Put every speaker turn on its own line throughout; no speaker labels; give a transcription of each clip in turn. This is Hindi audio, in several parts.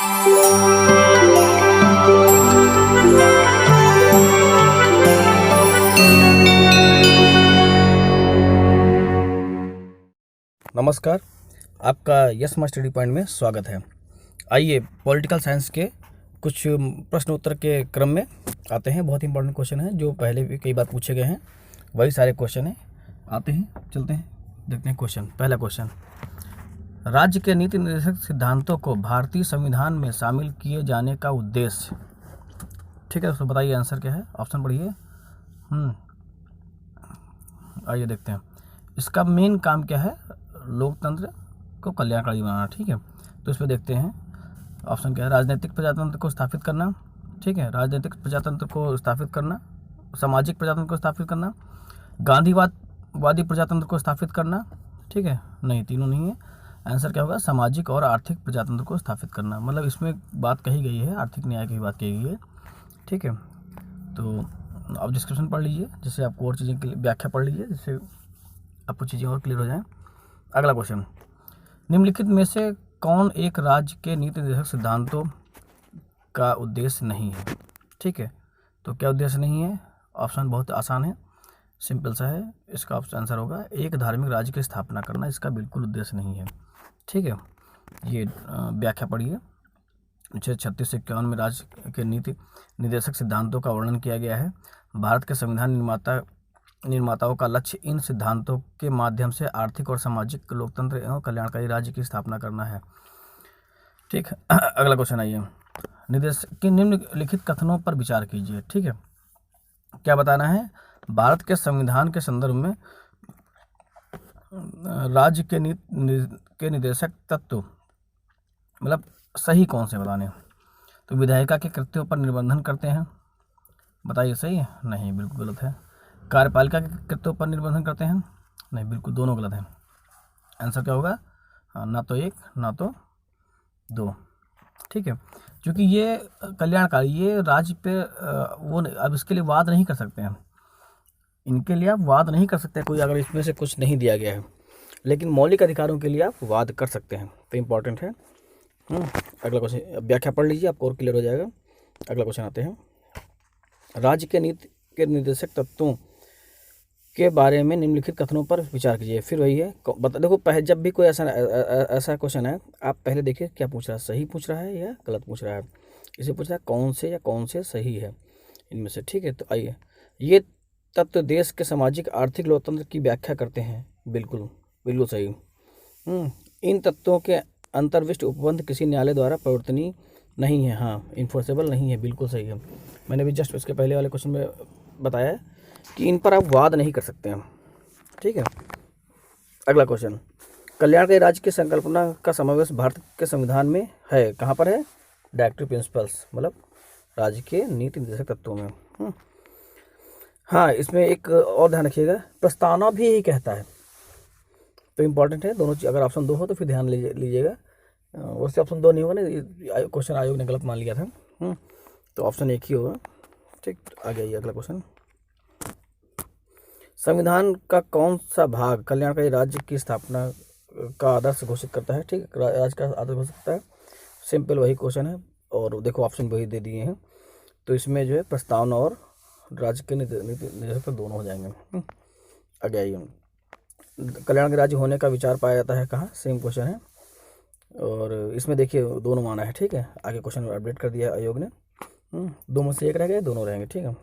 नमस्कार, आपका यस माय स्टडी पॉइंट में स्वागत है। आइए पॉलिटिकल साइंस के कुछ प्रश्न उत्तर के क्रम में आते हैं। बहुत इंपॉर्टेंट क्वेश्चन है जो पहले भी कई बार पूछे गए हैं, वही सारे क्वेश्चन हैं। आते हैं, चलते हैं, देखते हैं क्वेश्चन। पहला क्वेश्चन, राज्य के नीति निर्देशक सिद्धांतों को भारतीय संविधान में शामिल किए जाने का उद्देश्य। ठीक है, तो बताइए आंसर क्या है, ऑप्शन पढ़िए। आइए देखते हैं, इसका मेन काम क्या है, लोकतंत्र को कल्याणकारी बनाना। ठीक है, तो इसमें देखते हैं ऑप्शन क्या है, राजनीतिक प्रजातंत्र को स्थापित करना। ठीक है, राजनीतिक प्रजातंत्र को स्थापित करना, सामाजिक प्रजातंत्र को स्थापित करना, गांधीवादी प्रजातंत्र को स्थापित करना। ठीक है, नहीं, तीनों नहीं है। आंसर क्या होगा, सामाजिक और आर्थिक प्रजातंत्र को स्थापित करना। मतलब इसमें बात कही गई है, आर्थिक न्याय की बात कही गई है। ठीक है, तो आप डिस्क्रिप्शन पढ़ लीजिए, जिससे आपको और चीज़ें की व्याख्या पढ़ लीजिए, जिससे आपको चीज़ें और क्लियर हो जाएं। अगला क्वेश्चन, निम्नलिखित में से कौन एक राज्य के नीति निर्देशक सिद्धांतों का उद्देश्य नहीं है। ठीक है, तो क्या उद्देश्य नहीं है, ऑप्शन बहुत आसान है, सिंपल सा है। इसका ऑप्शन आंसर होगा एक धार्मिक राज्य की स्थापना करना, इसका बिल्कुल उद्देश्य नहीं है। ठीक है, ये व्याख्या पढ़िए। 36 से 51 में राज्य के नीति निर्देशक सिद्धांतों का वर्णन किया गया है। भारत के संविधान निर्माताओं का लक्ष्य इन सिद्धांतों के माध्यम से आर्थिक और सामाजिक लोकतंत्र एवं कल्याणकारी राज्य की स्थापना करना है। ठीक, अगला क्वेश्चन आइए, निर्देश के निम्नलिखित कथनों पर विचार कीजिए। ठीक है, क्या बताना है, भारत के संविधान के संदर्भ में राज्य के निर्देशक तत्व मतलब सही कौन से बताने। तो विधायिका के कृत्यों पर निर्बंधन करते हैं, बताइए सही है, नहीं, बिल्कुल गलत है। कार्यपालिका के कृत्यों पर निर्बंधन करते हैं, नहीं, बिल्कुल दोनों गलत हैं। आंसर क्या होगा, ना तो एक ना तो दो। ठीक है, क्योंकि ये कल्याणकारी, ये राज्य पे वो अब इसके लिए वाद नहीं कर सकते हैं, इनके लिए आप वाद नहीं कर सकते कोई, अगर इसमें से कुछ नहीं दिया गया है, लेकिन मौलिक अधिकारों के लिए आप वाद कर सकते हैं, तो इम्पॉर्टेंट है। अगला क्वेश्चन, व्याख्या पढ़ लीजिए, आपको और क्लियर हो जाएगा। अगला क्वेश्चन आते हैं, राज्य के नीति के निर्देशक तत्वों के बारे में निम्नलिखित कथनों पर विचार कीजिए। फिर वही है, देखो पहले जब भी कोई ऐसा क्वेश्चन है, आप पहले देखिए क्या पूछ रहा है, सही पूछ रहा है या गलत पूछ रहा है। इसे पूछ रहा है कौन से या कौन से सही है इनमें से। ठीक है, तो आइए, ये तत्व देश के सामाजिक आर्थिक लोकतंत्र की व्याख्या करते हैं, बिल्कुल बिल्कुल सही। इन तत्वों के अंतर्विष्ट उपबंध किसी न्यायालय द्वारा प्रवर्तनीय नहीं है, हाँ, इन्फोर्सेबल नहीं है, बिल्कुल सही है। मैंने भी जस्ट उसके पहले वाले क्वेश्चन में बताया कि इन पर आप वाद नहीं कर सकते हैं। ठीक है, अगला क्वेश्चन, कल्याणकारी राज्य की संकल्पना का समावेश भारत के संविधान में है, कहाँ पर है, डायरेक्टिव प्रिंसिपल्स, मतलब राज्य के नीति निर्देशक तत्वों में। हाँ, इसमें एक और ध्यान रखिएगा, प्रस्तावना भी यही कहता है, तो इम्पॉर्टेंट है दोनों चीज। अगर ऑप्शन 2 हो तो फिर ध्यान लीजिएगा, वैसे ऑप्शन 2 नहीं होगा ना, क्वेश्चन आयोग ने गलत मान लिया था। तो ऑप्शन 1 ही होगा। ठीक, आ गया ये अगला क्वेश्चन, संविधान का कौन सा भाग कल्याणकारी राज्य की स्थापना का आदर्श घोषित करता है। ठीक, राज्य का आदर्श हो सकता है, सिंपल वही क्वेश्चन है, और देखो ऑप्शन वही दे दिए हैं, तो इसमें जो है प्रस्तावना और राज्य के निर्देशक दोनों हो जाएंगे। आगे आइए, कल्याणकारी राज्य होने का विचार पाया जाता है कहाँ, सेम क्वेश्चन है, और इसमें देखिए दोनों माना है। ठीक है, आगे क्वेश्चन अपडेट कर दिया आयोग ने, दो में से एक रह गए, दोनों रहेंगे। ठीक है,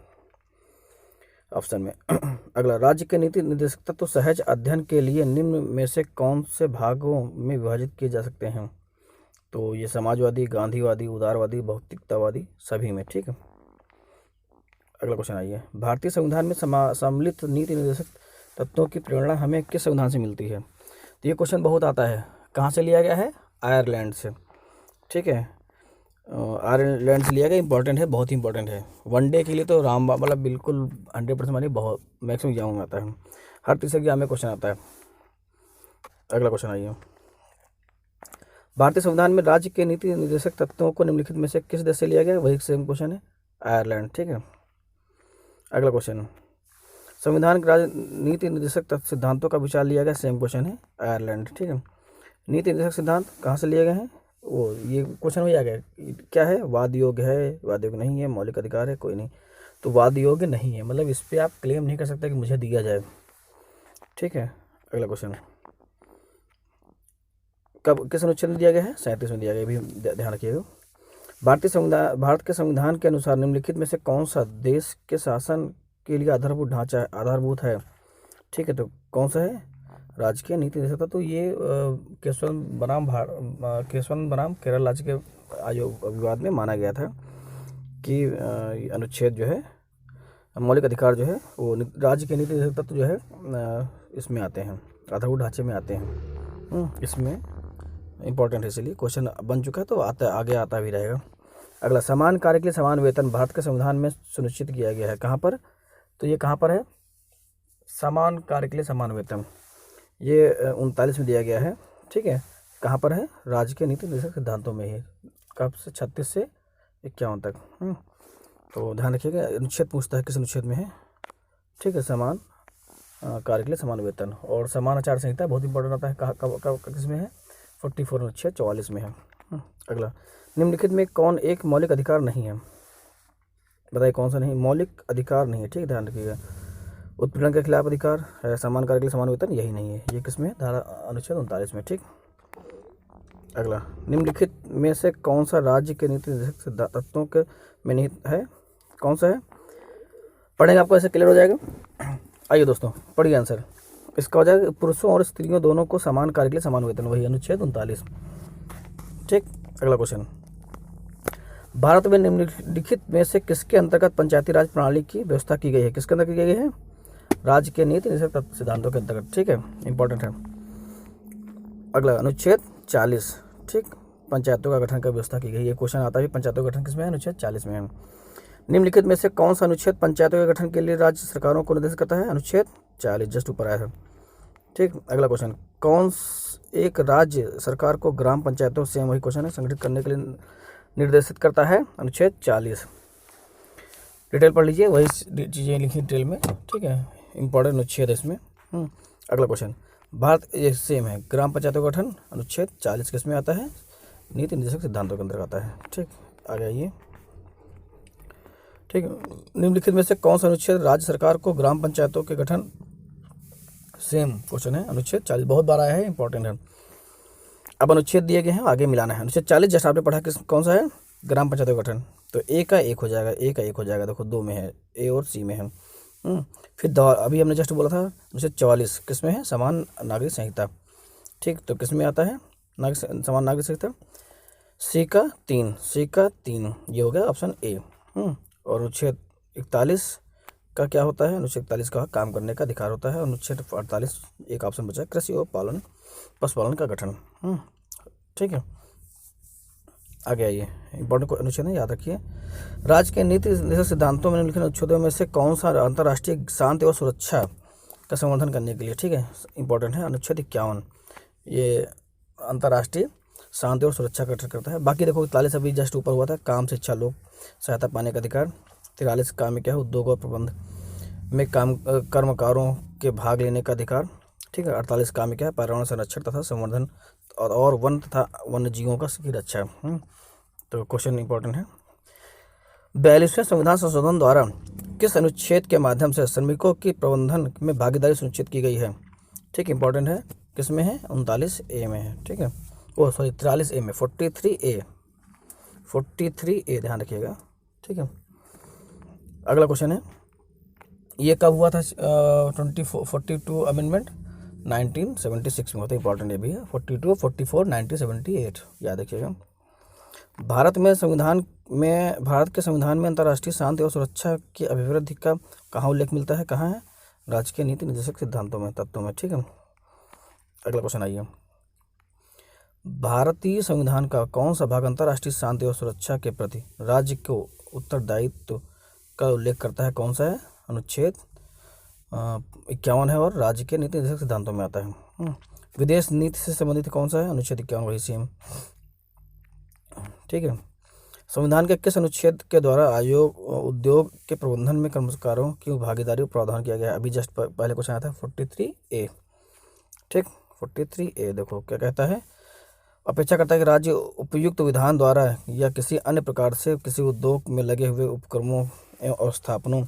ऑप्शन में अगला, राज्य के नीति निर्देशक तत्व सहज अध्ययन के लिए निम्न में से कौन से भागों में विभाजित किए जा सकते हैं। तो ये समाजवादी, गांधीवादी, उदारवादी, भौतिकतावादी, सभी में। ठीक है, अगला क्वेश्चन आइए, भारतीय संविधान में सम्मिलित नीति निर्देशक तत्वों की प्रेरणा हमें किस संविधान से मिलती है। तो ये क्वेश्चन बहुत आता है, कहाँ से लिया गया है, आयरलैंड से। ठीक है, आयरलैंड से लिया गया, इंपॉर्टेंट है, बहुत ही इंपॉर्टेंट है। वनडे के लिए तो राम मतलब बिल्कुल 100% मानिए, बहुत मैक्सिमम एग्जाम में आता है, हर तीसरे एग्जाम में क्वेश्चन आता है। अगला क्वेश्चन आइए, भारतीय संविधान में राज्य के नीति निर्देशक तत्वों को निम्नलिखित में से किस देश से लिया गया, वही सेम क्वेश्चन है, आयरलैंड। ठीक है, अगला क्वेश्चन, संविधान के नीति निर्देशक सिद्धांतों का विचार लिया गया, सेम क्वेश्चन है, आयरलैंड। ठीक है, नीति निर्देशक सिद्धांत कहाँ से लिए गए हैं, वो ये क्वेश्चन हो जाएगा, क्या है, वाद योग्य है, वाद योग्य नहीं है, मौलिक अधिकार है, कोई नहीं, तो वाद योग्य नहीं है, मतलब इस पर आप क्लेम नहीं कर सकते कि मुझे दिया जाए। ठीक है, अगला क्वेश्चन, कब किस अनुच्छेद में दिया गया है? 37 में दिया गया, भी ध्यान रखिएगा। भारत के संविधान के अनुसार निम्नलिखित में से कौन सा देश के शासन के लिए आधारभूत ढांचा आधारभूत है? ठीक है, तो कौन सा है? राजकीय नीति निर्देशकता। तो ये केशवन बनाम केरल राज्य के आयोग विवाद में माना गया था कि अनुच्छेद जो है, मौलिक अधिकार जो है वो राज्य के नीति निर्देशक तत्व जो है इसमें आते हैं, आधारभूत ढांचे में आते हैं। इसमें इंपॉर्टेंट है, इसलिए क्वेश्चन बन चुका है, तो आगे आता भी रहेगा। अगला, समान कार्य के लिए समान वेतन भारत के संविधान में सुनिश्चित किया गया है, कहाँ पर? तो ये कहाँ पर है? समान कार्य के लिए समान वेतन, ये 39 में दिया गया है। ठीक है, कहाँ पर है? राज्य के नीति निर्देशक सिद्धांतों में ही, कब से? 36 से 51 तक। तो ध्यान रखिएगा, अनुच्छेद पूछता है किस अनुच्छेद में है। ठीक है, समान कार्य के लिए समान वेतन। और समान आचार संहिता बहुत इंपॉर्टेंट आता है, कब किस में है? 44 अनुच्छेद 44 में है। अगला, निम्नलिखित में कौन एक मौलिक अधिकार नहीं है? बताइए कौन सा नहीं, मौलिक अधिकार नहीं है। ठीक है, ध्यान रखिएगा, उत्पीड़न के खिलाफ अधिकार है, समान कार्य के लिए समान वेतन, यही नहीं है। ये किसमें? धारा अनुच्छेद 39 में। ठीक, अगला, निम्नलिखित में से कौन सा राज्य के नीति निर्देशक तत्वों के में निहित है? कौन सा है? पढ़ेंगे आपको ऐसे क्लियर हो जाएगा। आइए दोस्तों, पढ़िए आंसर इसका हो जाएगा, पुरुषों और स्त्रियों दोनों को समान कार्य के लिए समान वेतन, वही अनुच्छेद 39। ठीक, अगला क्वेश्चन, भारत में निम्नलिखित में से किसके अंतर्गत पंचायती राज प्रणाली की व्यवस्था की गई है? किसके अंतर्गत की गई है? राज्य के नीति निर्देशक सिद्धांतों के अंतर्गत। ठीक है, इंपॉर्टेंट है। अगला, अनुच्छेद 40। ठीक, पंचायतों का गठन का व्यवस्था की गई है, क्वेश्चन आता है पंचायतों का गठन किसमें है? अनुच्छेद 40 में है। निम्नलिखित में से कौन सा अनुच्छेद पंचायतों के गठन के लिए राज्य सरकारों को निर्देशित करता है? अनुच्छेद 40, जस्ट ऊपर आया है। ठीक, अगला क्वेश्चन, कौन एक राज्य सरकार को ग्राम पंचायतों से, वही क्वेश्चन है, संगठित करने के लिए निर्देशित करता है? अनुच्छेद 40। डिटेल पढ़ लीजिए, वही चीज़ें लिखी डिटेल में। ठीक है, इंपॉर्टेंट अनुच्छेद है इसमें। अगला क्वेश्चन, भारत ये सेम है, ग्राम पंचायतों का गठन अनुच्छेद 40 किसमें आता है? नीति निर्देशक सिद्धांतों के अंतर्गत आता है। ठीक, आगे आइए। ठीक, निम्नलिखित में से कौन सा अनुच्छेद राज्य सरकार को ग्राम पंचायतों के गठन, सेम क्वेश्चन है, अनुच्छेद 40 बहुत बार आया है, इंपॉर्टेंट है। अब अनुच्छेद दिए गए हैं, आगे मिलाना है। अनुच्छेद 40 जैसा आपने पढ़ा, किस कौन सा है? ग्राम पंचायतों का गठन, तो ए का एक हो जाएगा, ए का एक हो जाएगा, देखो 2 में है, ए और सी में है। फिर अभी हमने जस्ट बोला था अनुच्छेद 44 किस में है? समान नागरिक संहिता। ठीक, तो किस में आता है? समान नागरिक संहिता, सी का 3, ये हो गया ऑप्शन ए। और अनुच्छेद 41 का क्या होता है? अनुच्छेद 41 का काम करने का अधिकार होता है। अनुच्छेद 48 एक ऑप्शन बचा है, कृषि और पशुपालन का गठन। ठीक है, आगे आइए, इंपॉर्टेंट अनुच्छेद है, याद रखिए। राज्य के नीति निर्देशक सिद्धांतों में निम्नलिखित अनुच्छेदों में से कौन सा अंतर्राष्ट्रीय शांति और सुरक्षा का संवर्धन करने के लिए, ठीक है, इंपॉर्टेंट है, अनुच्छेद 51, ये अंतर्राष्ट्रीय शांति और सुरक्षा का गठन करता है। बाकी देखो 41 अभी जस्ट ऊपर हुआ था, काम, शिक्षा, लोक सहायता पाने का अधिकार। 43 काम में क्या है? उद्योग और प्रबंध में कर्मकारों के भाग लेने का अधिकार। ठीक है, 48 काम में क्या है? पर्यावरण संरक्षण तथा संवर्धन और वन तथा वन्य जीवों का की रक्षा। तो क्वेश्चन इंपॉर्टेंट है। 42वें संविधान संशोधन द्वारा किस अनुच्छेद के माध्यम से श्रमिकों की प्रबंधन में भागीदारी सुनिश्चित की गई है? ठीक, इंपॉर्टेंट है, किस में है? 39A में है। ठीक है, 43A में, 43A ध्यान रखिएगा। ठीक है, अगला क्वेश्चन है, ये कब हुआ था? 42 अमेंडमेंट 1976 में होता है, इंपॉर्टेंट ये भी है। 42, 44, 1978 याद रखिएगा। भारत के संविधान में अंतर्राष्ट्रीय शांति और सुरक्षा की अभिवृद्धि का कहाँ उल्लेख मिलता है? कहाँ है? राज्य के नीति निर्देशक सिद्धांतों में, तत्वों में। ठीक है, अगला क्वेश्चन आइए, भारतीय संविधान का कौन सा भाग अंतर्राष्ट्रीय शांति और सुरक्षा के प्रति राज्य को उत्तरदायित्व का उल्लेख करता है? कौन सा है? अनुच्छेद 51 है और राज्य के नीति निर्देशक सिद्धांतों में आता है। विदेश नीति से संबंधित कौन सा है? अनुच्छेद 51, वही सेम। ठीक है, संविधान के किस अनुच्छेद के द्वारा उद्योग के प्रबंधन में कर्मकारों की भागीदारी को प्रावधान किया गया है? अभी जस्ट पहले क्वेश्चन आया था 43A। ठीक, 43A देखो क्या कहता है, अपेक्षा करता है कि राज्य उपयुक्त विधान द्वारा या किसी अन्य प्रकार से किसी उद्योग में लगे हुए उपक्रमों और स्थापनों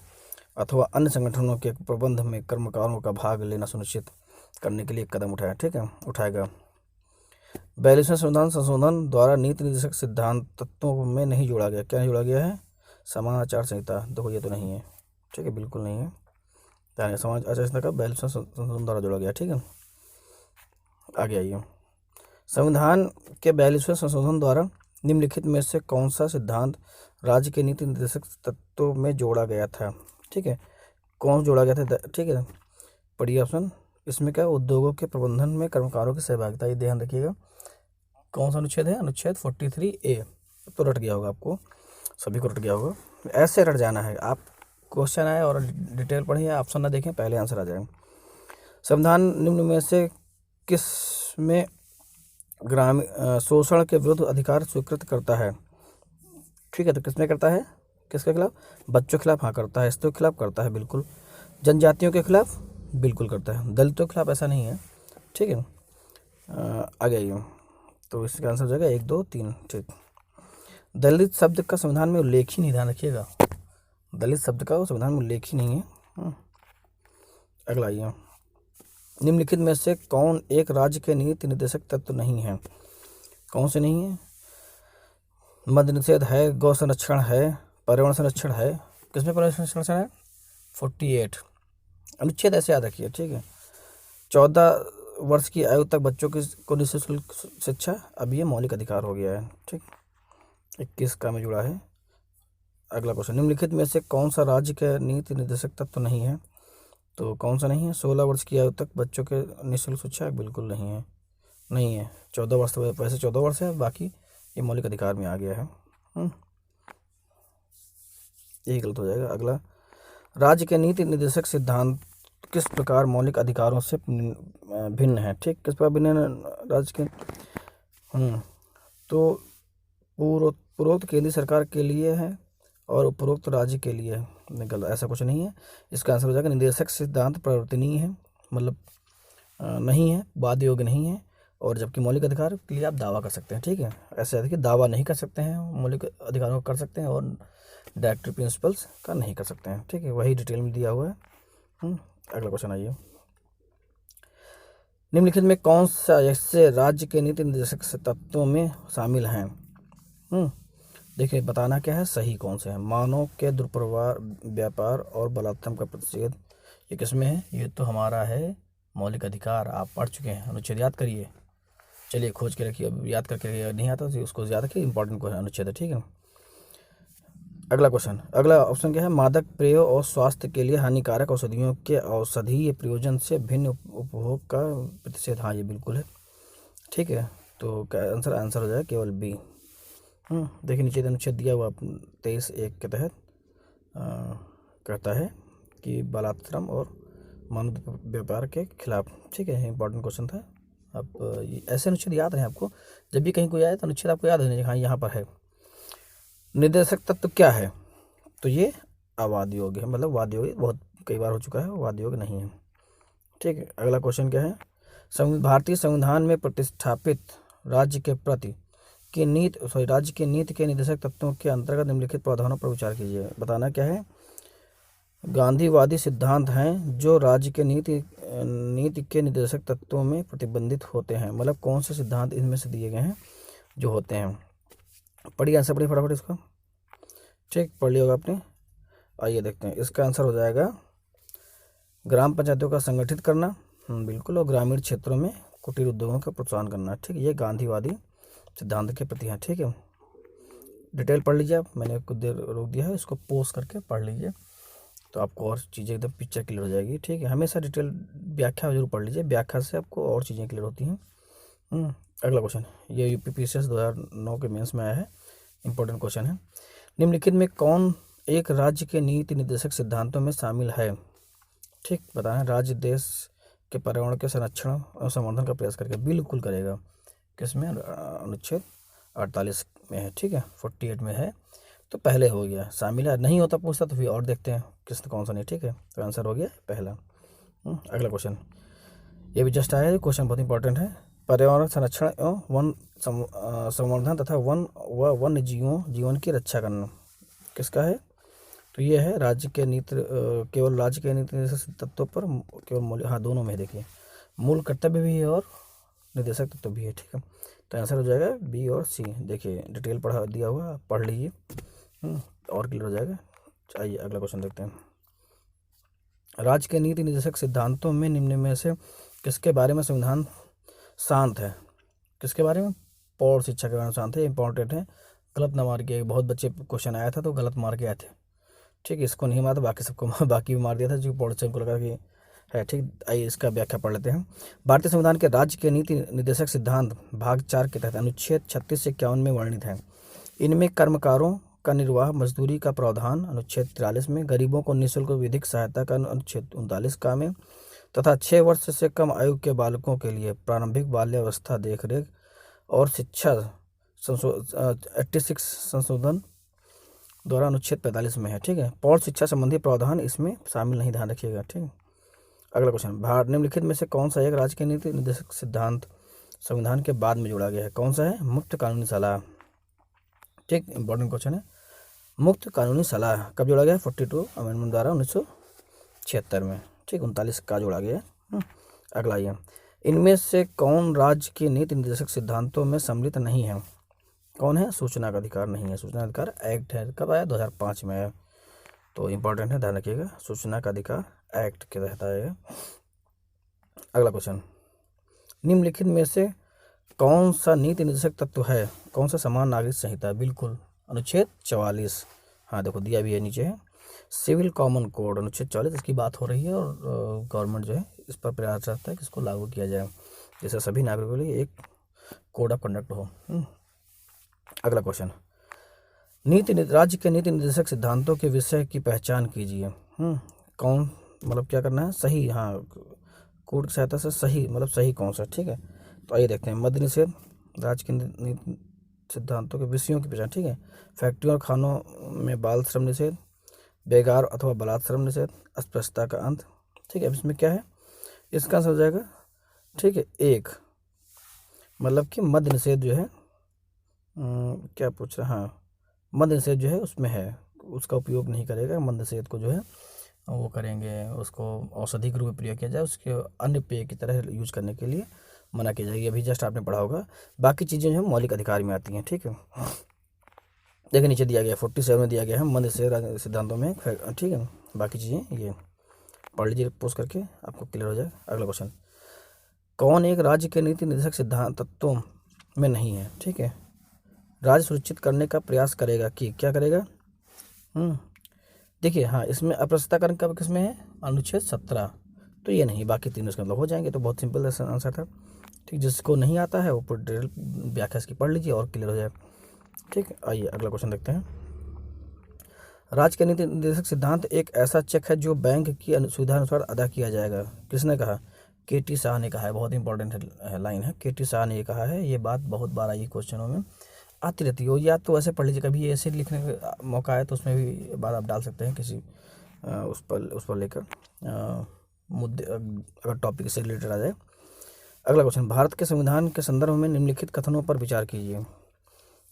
अथवा अन्य संगठनों के प्रबंध में कर्मकारों का भाग लेना सुनिश्चित करने के लिए कदम उठाया, ठीक है, उठाएगा। 42वें संशोधन द्वारा नीति निर्देशक सिद्धांत तत्वों में नहीं जोड़ा गया। क्या नहीं जोड़ा गया है? समाज आचार संहिता। देखो ये तो नहीं है, ठीक है, बिल्कुल नहीं है। समाज आचार संहिता का 42वें संशोधन द्वारा जोड़ा गया, ठीक है। आगे आइए। संविधान के 42वें संशोधन द्वारा निम्नलिखित में से कौन सा सिद्धांत राज्य के नीति निर्देशक तत्वों में जोड़ा गया था? ठीक है, कौन जोड़ा गया था? ठीक है, पढ़िए ऑप्शन। इसमें क्या? उद्योगों के प्रबंधन में कर्मकारों की सहभागिता। ये ध्यान रखिएगा। कौन सा अनुच्छेद है? अनुच्छेद 43A। तो रट गया होगा आपको, सभी को रट गया होगा। ऐसे रट जाना है। आप क्वेश्चन आए और डिटेल पढ़िए, ऑप्शन ना देखें, पहले आंसर आ जाएगा। संविधान निम्न में से किस में ग्रामीण शोषण के विरुद्ध अधिकार स्वीकृत करता है? ठीक है, तो किसमें करता है? किसके खिलाफ? बच्चों के खिलाफ हाँ करता है। स्त्रियों के खिलाफ करता है बिल्कुल। जनजातियों के खिलाफ बिल्कुल करता है। दलितों के खिलाफ ऐसा नहीं है, ठीक है। आगे आइए। तो इसका आंसर हो जाएगा 1, 2, 3, ठीक। दलित शब्द का संविधान में उल्लेख ही नहीं, ध्यान रखिएगा, दलित शब्द का संविधान में उल्लेख ही नहीं है। अगला आइए। निम्नलिखित में से कौन एक राज्य के नीति निर्देशक तत्व नहीं है? कौन से नहीं है? मद्य निषेध है, गौ संरक्षण है, पर्यावरण संरक्षण है। किसमें पर्यावरण संरक्षण है? 48 अनुच्छेद, ऐसे याद रखिए, ठीक है। 14 वर्ष की आयु तक बच्चों को निःशुल्क शिक्षा, अब ये मौलिक अधिकार हो गया है, ठीक। 21 का में जुड़ा है। अगला क्वेश्चन। निम्नलिखित में से कौन सा राज्य के नीति निर्देशक तत्व नहीं है? तो कौन सा नहीं है? 16 वर्ष की आयु तक बच्चों के निःशुल्क शिक्षा, बिल्कुल नहीं है, नहीं है। 14 वर्ष तो वैसे 14 वर्ष है, बाकी ये मौलिक अधिकार में आ गया है। यही गलत हो जाएगा। अगला, राज्य के नीति निर्देशक सिद्धांत किस प्रकार मौलिक अधिकारों से भिन्न है? ठीक, किस प्रकार भिन्न है राज्य के? तो पूर्वोक्त केंद्रीय सरकार के लिए है और उपरोक्त राज्य के लिए है। गलत, ऐसा कुछ नहीं है। इसका आंसर हो जाएगा निर्देशक सिद्धांत परिवर्तनीय है, मतलब नहीं है, वाद योग्य नहीं है। और जबकि मौलिक अधिकार के लिए आप दावा कर सकते हैं, ठीक है। ऐसे देखिए, दावा नहीं कर सकते हैं, मौलिक अधिकारों का कर सकते हैं, और डायरेक्टरी प्रिंसिपल्स का नहीं कर सकते हैं, ठीक है। वही डिटेल में दिया हुआ है। अगला क्वेश्चन आइए। निम्नलिखित में कौन सा ऐसे राज्य के नीति निर्देशक तत्वों में शामिल हैं? देखिए, बताना क्या है, सही कौन से हैं। मानव के व्यापार और बलात्कार का प्रतिषेध, ये किसमें है? ये तो हमारा है मौलिक अधिकार, आप पढ़ चुके हैं, अनुच्छेद याद करिए। चलिए खोज के रखिए, अब याद करके नहीं आता तो उसको याद रखिए, इंपॉर्टेंट क्वेश्चन अनुच्छेद है, ठीक है। अगला क्वेश्चन, अगला ऑप्शन क्या है? मादक पेय और स्वास्थ्य के लिए हानिकारक औषधियों के औषधीय प्रयोजन से भिन्न उपभोग का प्रतिषेध, हाँ ये बिल्कुल है, ठीक है। तो क्या आंसर हो जाएगा? केवल बी। देखिए नीचे अनुच्छेद दिया हुआ 23(1) के तहत कहता है कि बलात्कार और मानव व्यापार के खिलाफ, ठीक है। इंपॉर्टेंट क्वेश्चन था। अब ऐसे अनुच्छेद याद रहे आपको, जब भी कहीं कोई आए तो अनुच्छेद आपको याद रहने चाहिए, हाँ यहाँ पर है। निर्देशक तत्व क्या है? तो ये अवाद योग्य है, मतलब वाद योग्य बहुत कई बार हो चुका है, वाद योग्य नहीं है, ठीक है। अगला क्वेश्चन क्या है? भारतीय संविधान में प्रतिष्ठापित राज्य के प्रति की राज्य के नीति के निर्देशक तत्वों के अंतर्गत निम्नलिखित प्रावधानों पर विचार कीजिए। बताना क्या है? गांधीवादी सिद्धांत हैं जो राज्य के नीति के निर्देशक तत्वों में प्रतिबंधित होते हैं। मतलब कौन से सिद्धांत इनमें से दिए गए हैं जो होते हैं? पढ़िए, आंसर पढ़िए फटाफट इसको, ठीक, पढ़ लिया होगा आपने। आइए देखते हैं, इसका आंसर हो जाएगा ग्राम पंचायतों का संगठित करना, बिल्कुल, और ग्रामीण क्षेत्रों में कुटीर उद्योगों का प्रोत्साहन करना, ठीक। ये गांधीवादी सिद्धांत के प्रति हैं, ठीक है। डिटेल पढ़ लीजिए आप, मैंने कुछ देर रोक दिया है, इसको पोस्ट करके पढ़ लीजिए तो आपको और चीज़ें एकदम पिक्चर क्लियर हो जाएगी, ठीक है। हमेशा डिटेल व्याख्या जरूर पढ़ लीजिए, व्याख्या से आपको और चीज़ें क्लियर होती हैं। अगला क्वेश्चन, ये यूपीपीसीएस 2009 के मेंस में आया है, इंपॉर्टेंट क्वेश्चन है। निम्नलिखित में कौन एक राज्य के नीति निर्देशक सिद्धांतों में शामिल है? ठीक, बताएं। राज्य देश के पर्यावरण के संरक्षण और संवर्धन का प्रयास करके, बिल्कुल करेगा। किसमें? अनुच्छेद 48 में है, ठीक है, 48 में है, तो पहले हो गया शामिल है। नहीं होता पूछता तो फिर और देखते हैं किस कौन सा नहीं, ठीक है। तो आंसर हो गया पहला। अगला क्वेश्चन, ये भी जस्ट आया है, क्वेश्चन बहुत इंपॉर्टेंट है। पर्यावरण संरक्षण एवं वन संवर्धन तथा वन व वन्य जीवन की रक्षा करना किसका है? तो ये है राज्य के नीति केवल राज्य के नीति निर्देशक तत्वों पर केवल मूल्य, हाँ दोनों में देखिए मूल कर्तव्य भी है और निर्देशक तत्व भी है। ठीक है, तो आंसर हो जाएगा बी और सी। देखिए डिटेल पढ़ा दिया हुआ, पढ़ लीजिए और क्लियर हो जाएगा। आइए अगला क्वेश्चन देखते हैं। राज्य के नीति निर्देशक सिद्धांतों में निम्न में से किसके बारे में संविधान शांत है? किसके बारे में? पौध शिक्षा के बारे में शांत है। इंपॉर्टेंट है, गलत ना मार के, बहुत बच्चे क्वेश्चन आया था तो गलत मार के आए थे। ठीक है, इसको नहीं मारा तो बाकी सबको बाकी भी मार दिया था जो पौध शिक्षा को लगा कि है। ठीक, आइए इसका व्याख्या पढ़ लेते हैं। भारतीय संविधान के राज्य के नीति निर्देशक सिद्धांत भाग 4 के तहत अनुच्छेद 36 से 51 में वर्णित है। इनमें कर्मकारों का निर्वाह मजदूरी का प्रावधान अनुच्छेद 43 में, गरीबों को निःशुल्क विधिक सहायता का अनुच्छेद 39 का में, तथा 6 वर्ष से कम आयु के बालकों के लिए प्रारंभिक बाल्यावस्था देखरेख और शिक्षा 86 संशोधन द्वारा अनुच्छेद 45 में है। ठीक है, पौध शिक्षा संबंधी प्रावधान इसमें शामिल नहीं, ध्यान रखिएगा। ठीक है, अगला क्वेश्चन, निम्नलिखित में से कौन सा एक राज्य के नीति निर्देशक सिद्धांत संविधान के बाद में जोड़ा गया है? कौन सा है? मुफ्त कानूनी सलाह। ठीक, इंपॉर्टेंट क्वेश्चन है। मुफ्त कानूनी सलाह कब जोड़ा गया है? 42 अमेंडमेंट द्वारा 1976 में। ठीक, 39 का जोड़ा गया है। अगला ये, इनमें से कौन राज्य के नीति निर्देशक सिद्धांतों में सम्मिलित नहीं है? कौन है? सूचना का अधिकार नहीं है। सूचना अधिकार एक्ट है, कब आया? 2005 में आया। तो इंपॉर्टेंट है, ध्यान रखिएगा, सूचना का अधिकार एक्ट के तहत आएगा। अगला क्वेश्चन, निम्नलिखित में से कौन सा नीति निर्देशक तत्व है? कौन सा? समान नागरिक संहिता, बिल्कुल, अनुच्छेद 44। हाँ देखो दिया भी है नीचे है। सिविल कॉमन कोड अनुच्छेद 44, इसकी बात हो रही है और गवर्नमेंट जो है इस पर प्रयास करता है कि इसको लागू किया जाए, जैसे सभी नागरिकों के लिए एक कोड ऑफ कंडक्ट हो। अगला क्वेश्चन, राज्य के नीति निर्देशक सिद्धांतों के विषय की पहचान कीजिए। कौन, मतलब क्या करना है? सही, हाँ कोड की सहायता से सही, मतलब सही कौन सा? ठीक है, तो आइए देखते हैं। मद्य निषेध राज्य के नीति सिद्धांतों के विषयों की पहचान। ठीक है, फैक्ट्रियों और खानों में बाल श्रम निषेध, बेगार अथवा बलात् श्रम निषेध, अस्पृश्यता का अंत। ठीक है, अब इसमें क्या है? इसका आंसर हो जाएगा, ठीक है, एक, मतलब कि मद्य निषेध जो है क्या पूछ रहा, हाँ मद्य निषेध जो है उसमें है, उसका उपयोग नहीं करेगा। मद्य निषेध को जो है वो करेंगे, उसको औषधि के रूप में प्रयोग किया जाए, उसके अन्य पेय की तरह यूज करने के लिए मना किया जाएगी। अभी जस्ट आपने पढ़ा होगा। बाकी चीज़ें जो है मौलिक अधिकार में आती हैं। ठीक है, देखिए नीचे दिया गया 47 में दिया गया है मद्य निषेध सिद्धांतों में। ठीक है, बाकी चीज़ें ये पढ़ लीजिए पोस्ट करके, आपको क्लियर हो जाए। अगला क्वेश्चन, कौन एक राज्य के नीति निर्देशक सिद्धांत तत्वों में नहीं है? ठीक है, राज्य सुनिश्चित करने का प्रयास करेगा कि क्या करेगा? देखिए, हाँ इसमें अप्रस्तुतकरण कब किसमें है? अनुच्छेद 17। तो ये नहीं, बाकी तीनों इसका मतलब हो जाएंगे। तो बहुत सिंपल आंसर था। ठीक, जिसको नहीं आता है वो डिटेल व्याख्या इसकी पढ़ लीजिए और क्लियर हो जाए। ठीक, आइए अगला क्वेश्चन देखते हैं। राज्य के नीति निर्देशक सिद्धांत एक ऐसा चेक है जो बैंक की सुविधा अनुसार अदा किया जाएगा। किसने कहा? के.टी. शाह ने कहा है। बहुत इंपॉर्टेंट लाइन है, के.टी. शाह ने ये कहा है। ये बात बहुत बार आई क्वेश्चनों में आती रहती हो, या तो ऐसे पढ़ लीजिए, कभी ऐसे लिखने का मौका आए तो उसमें भी बात आप डाल सकते हैं किसी उस पर लेकर मुद्दे, अगर टॉपिक से रिलेटेड आ जाए। अगला क्वेश्चन, भारत के संविधान के संदर्भ में निम्नलिखित कथनों पर विचार कीजिए।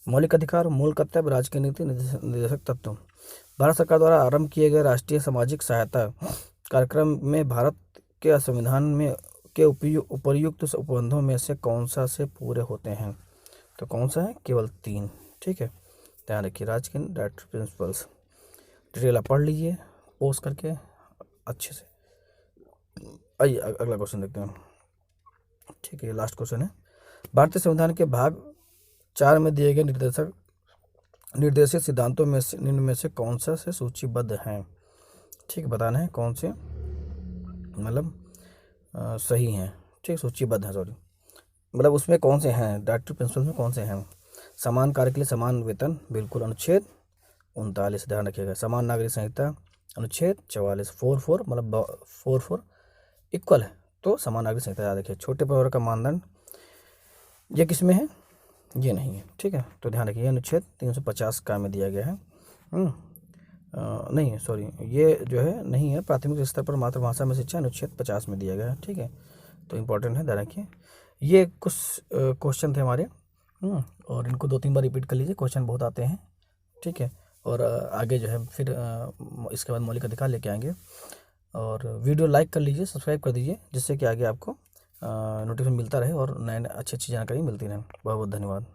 मौलिक अधिकार, मूल कर्तव्य, राज्य के नीति निर्देशक तत्व। भारत सरकार द्वारा आरंभ किए गए राष्ट्रीय सामाजिक सहायता कार्यक्रम में भारत के संविधान में के उपर्युक्त उपबंधों में से कौन सा से पूरे होते हैं? तो कौन सा है? केवल 3। ठीक है, ध्यान रखिए, राज्य के डायरेक्टिव प्रिंसिपल्स। डिटेल आप पढ़ लीजिए पोस्ट करके अच्छे से। आइए अगला क्वेश्चन देखते हैं। ठीक है, लास्ट क्वेश्चन है। भारतीय संविधान के भाग 4 में दिए गए निर्देशित सिद्धांतों में से निम्न में से कौन सा से सूचीबद्ध हैं? ठीक, बताना है कौन से मतलब सही हैं। ठीक, सूचीबद्ध है, सॉरी, मतलब उसमें कौन से हैं, डायरेक्टिव प्रिंसिपल में कौन से हैं? समान कार्य के लिए समान वेतन, बिल्कुल, अनुच्छेद 39, ध्यान रखिएगा। समान नागरिक संहिता अनुच्छेद 44, 44 मतलब 44 इक्वल है, तो समान नागरिक संहिता याद रखिए। छोटे परिवार का मानदंड, ये किस में है? ये नहीं है। ठीक है, तो ध्यान रखिए, अनुच्छेद 350 का में दिया गया है। नहीं सॉरी, ये जो है नहीं है। प्राथमिक स्तर पर मातृभाषा में शिक्षा अनुच्छेद 50 में दिया गया है। ठीक है, तो इम्पोर्टेंट है, ध्यान रखिए। ये कुछ क्वेश्चन थे हमारे, और इनको 2-3 बार रिपीट कर लीजिए, क्वेश्चन बहुत आते हैं, ठीक है। और आगे जो है फिर इसके बाद मौलिक अधिकार लेके आएंगे। और वीडियो लाइक कर लीजिए, सब्सक्राइब कर दीजिए, जिससे कि आगे आपको नोटिफिकेशन मिलता रहे और नए अच्छी अच्छी जानकारी मिलती रहे। बहुत बहुत धन्यवाद।